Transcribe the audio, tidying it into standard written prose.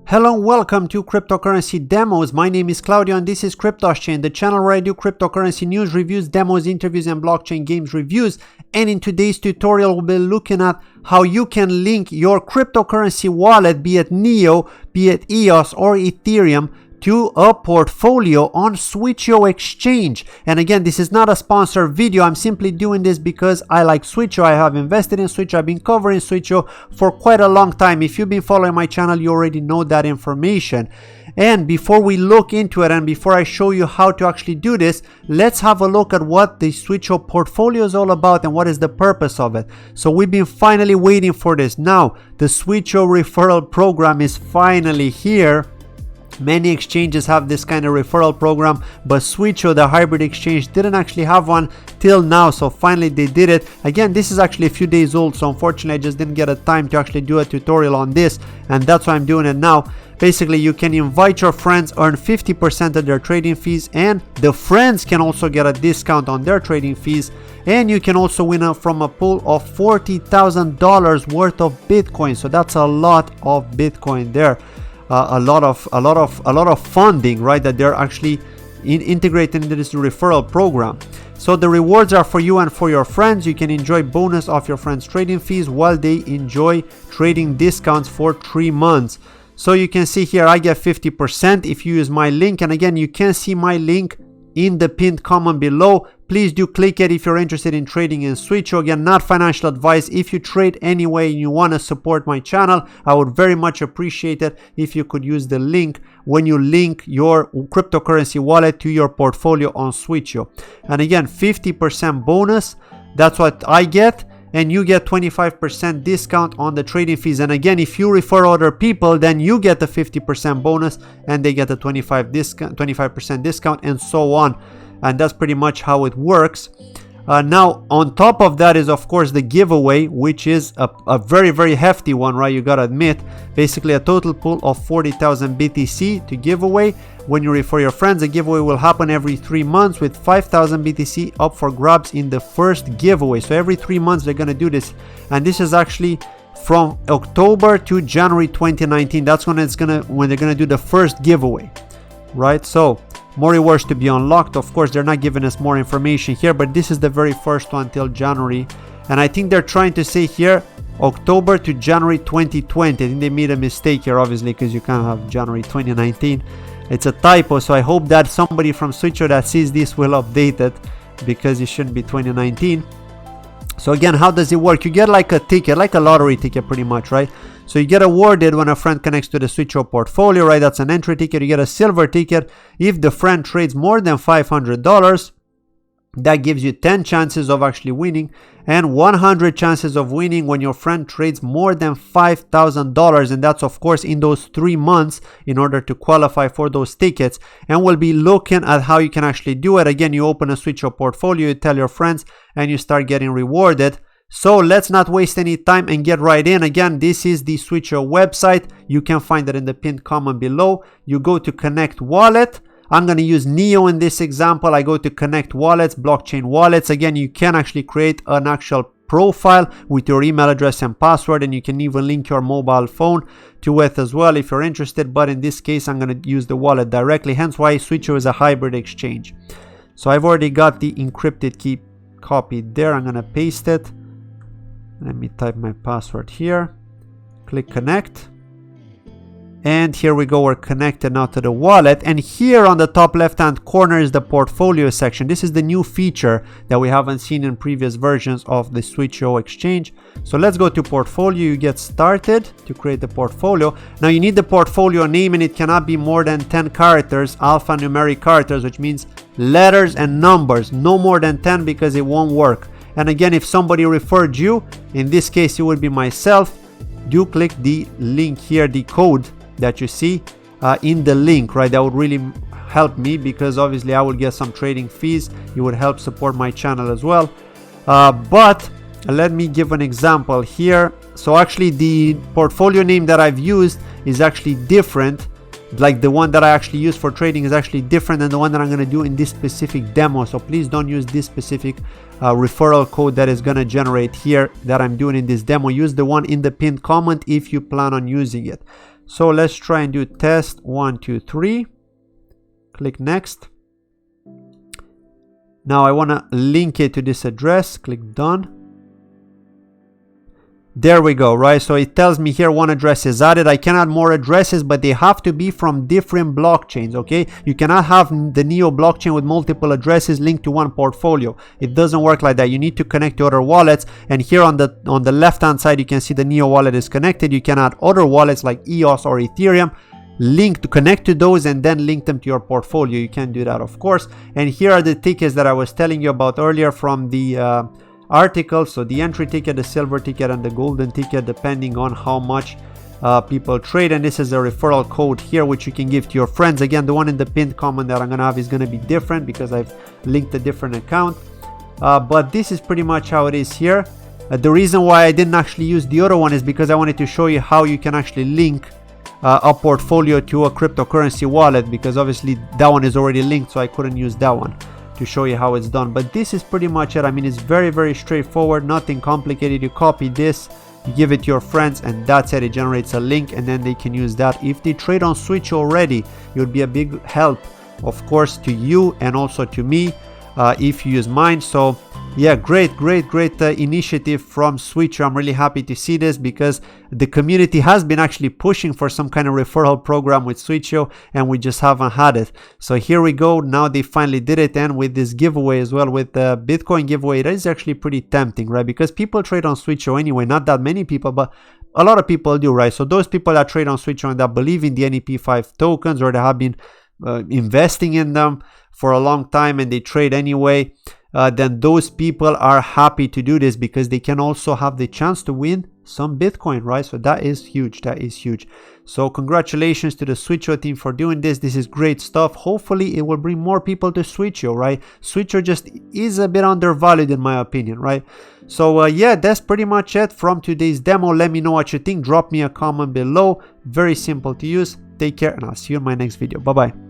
Hello and welcome to cryptocurrency demos. My name is Claudio and this is Crypto Exchange, the channel where I do cryptocurrency news, reviews, demos, interviews, and blockchain games reviews. And in today's tutorial, we'll be looking at how you can link your cryptocurrency wallet, be it NEO, be it EOS or Ethereum, to a portfolio on SWITCHEO Exchange. And again, this is not a sponsored video. I'm simply doing this because I like SWITCHEO. I have invested in SWITCHEO. I've been covering SWITCHEO for quite a long time. If you've been following my channel, you already know that information. And before we look into it and before I show you how to actually do this, let's have a look at what the SWITCHEO portfolio is all about and what is the purpose of it. So we've been finally waiting for this. Now, the SWITCHEO referral program is finally here. Many exchanges have this kind of referral program, but SWITCHEO, the hybrid exchange, didn't actually have one till now. So finally they did it. Again, this is actually a few days old, so unfortunately I just didn't get a time to actually do a tutorial on this, and that's why I'm doing it now. Basically, you can invite your friends, earn 50% of their trading fees, and the friends can also get a discount on their trading fees. And you can also win from a pool of $40,000 worth of Bitcoin. So that's a lot of Bitcoin there. A lot of funding, right, that they're actually integrating into this referral program. So the rewards are for you and for your friends. You can enjoy bonus off your friends' trading fees while they enjoy trading discounts for 3 months. So you can see here I get 50% if you use my link, and again you can see my link in the pinned comment below. Please do click it if you're interested in trading in SWITCHEO. Again, not financial advice. If you trade anyway and you want to support my channel, I would very much appreciate it if you could use the link when you link your cryptocurrency wallet to your portfolio on SWITCHEO. And again, 50% bonus, that's what I get. And you get 25% discount on the trading fees. And again, if you refer other people, then you get the 50% bonus and they get the 25% discount and so on. And that's pretty much how it works. Now, on top of that is, of course, the giveaway, which is a very, very hefty one, right? You gotta admit, basically a total pool of 40,000 BTC to give away. When you refer your friends, the giveaway will happen every 3 months with 5,000 BTC up for grabs in the first giveaway. So every 3 months they're gonna do this, and this is actually from October to January 2019. That's when they're gonna do the first giveaway, right? So more rewards to be unlocked. Of course, they're not giving us more information here, but this is the very first one till January. And I think they're trying to say here October to January 2020. I think they made a mistake here, obviously, because you can't have January 2019. It's a typo, so I hope that somebody from SWITCHEO that sees this will update it, because it shouldn't be 2019. So again, how does it work? You get like a ticket, like a lottery ticket pretty much, right? So you get awarded when a friend connects to the SWITCHEO portfolio, right? That's an entry ticket. You get a silver ticket if the friend trades more than $500. That gives you 10 chances of actually winning and 100 chances of winning when your friend trades more than $5,000. And that's, of course, in those 3 months in order to qualify for those tickets. And we'll be looking at how you can actually do it. Again, you open a SWITCHEO portfolio, you tell your friends, and you start getting rewarded. So let's not waste any time and get right in. Again, this is the SWITCHEO website. You can find it in the pinned comment below. You go to Connect Wallet. I'm going to use NEO in this example. I go to Connect Wallets, Blockchain Wallets. Again, you can actually create an actual profile with your email address and password, and you can even link your mobile phone to it as well if you're interested. But in this case, I'm going to use the wallet directly, hence why SWITCHEO is a hybrid exchange. So I've already got the encrypted key copied there. I'm going to paste it. Let me type my password here. Click Connect. And here we go, we're connected now to the wallet. And here on the top left hand corner is the portfolio section. This is the new feature that we haven't seen in previous versions of the SWITCHEO exchange. So let's go to portfolio. You get started to create the portfolio. Now you need the portfolio name, and it cannot be more than 10 characters, alphanumeric characters, which means letters and numbers. No more than 10 because it won't work. And again, if somebody referred you, in this case it would be myself, do click the link here, the code that you see in the link, right? That would really help me, because obviously I will get some trading fees. It would help support my channel as well. But let me give an example here. So actually the portfolio name that I've used is actually different. Like the one that I actually use for trading is actually different than the one that I'm going to do in this specific demo. So please don't use this specific referral code that is going to generate here that I'm doing in this demo. Use the one in the pinned comment if you plan on using it. So let's try and do test 1, 2, 3. Click next. Now I want to link it to this address. Click done. There we go, right? So it tells me here one address is added. I can add more addresses, but they have to be from different blockchains, okay? You cannot have the Neo blockchain with multiple addresses linked to one portfolio. It doesn't work like that. You need to connect to other wallets. And here on the left-hand side, you can see the Neo wallet is connected. You can add other wallets like EOS or Ethereum, connect to those and then link them to your portfolio. You can do that, of course. And here are the tickets that I was telling you about earlier from the article. So the entry ticket, the silver ticket, and the golden ticket, depending on how much people trade. And this is a referral code here which you can give to your friends. Again, the one in the pinned comment that I'm gonna have is gonna be different because I've linked a different account, but this is pretty much how it is here. The reason why I didn't actually use the other one is because I wanted to show you how you can actually link a portfolio to a cryptocurrency wallet, because obviously that one is already linked, so I couldn't use that one to show you how it's done. But this is pretty much it. I mean, it's very, very straightforward, nothing complicated. You copy this, you give it to your friends, and that's it. It generates a link and then they can use that. If they trade on Switch already, it would be a big help, of course, to you and also to me if you use mine. So yeah, great initiative from SWITCHEO. I'm really happy to see this because the community has been actually pushing for some kind of referral program with SWITCHEO and we just haven't had it. So here we go. Now they finally did it, and with this giveaway as well, with the Bitcoin giveaway, it is actually pretty tempting, right? Because people trade on SWITCHEO anyway, not that many people, but a lot of people do, right? So those people that trade on SWITCHEO and that believe in the NEP5 tokens, or they have been investing in them for a long time and they trade anyway, then those people are happy to do this because they can also have the chance to win some Bitcoin, right? So that is huge. That is huge. So congratulations to the SWITCHEO team for doing this. This is great stuff. Hopefully it will bring more people to SWITCHEO, right? SWITCHEO just is a bit undervalued in my opinion, right? So yeah, that's pretty much it from today's demo. Let me know what you think. Drop me a comment below. Very simple to use. Take care, and I'll see you in my next video. Bye bye.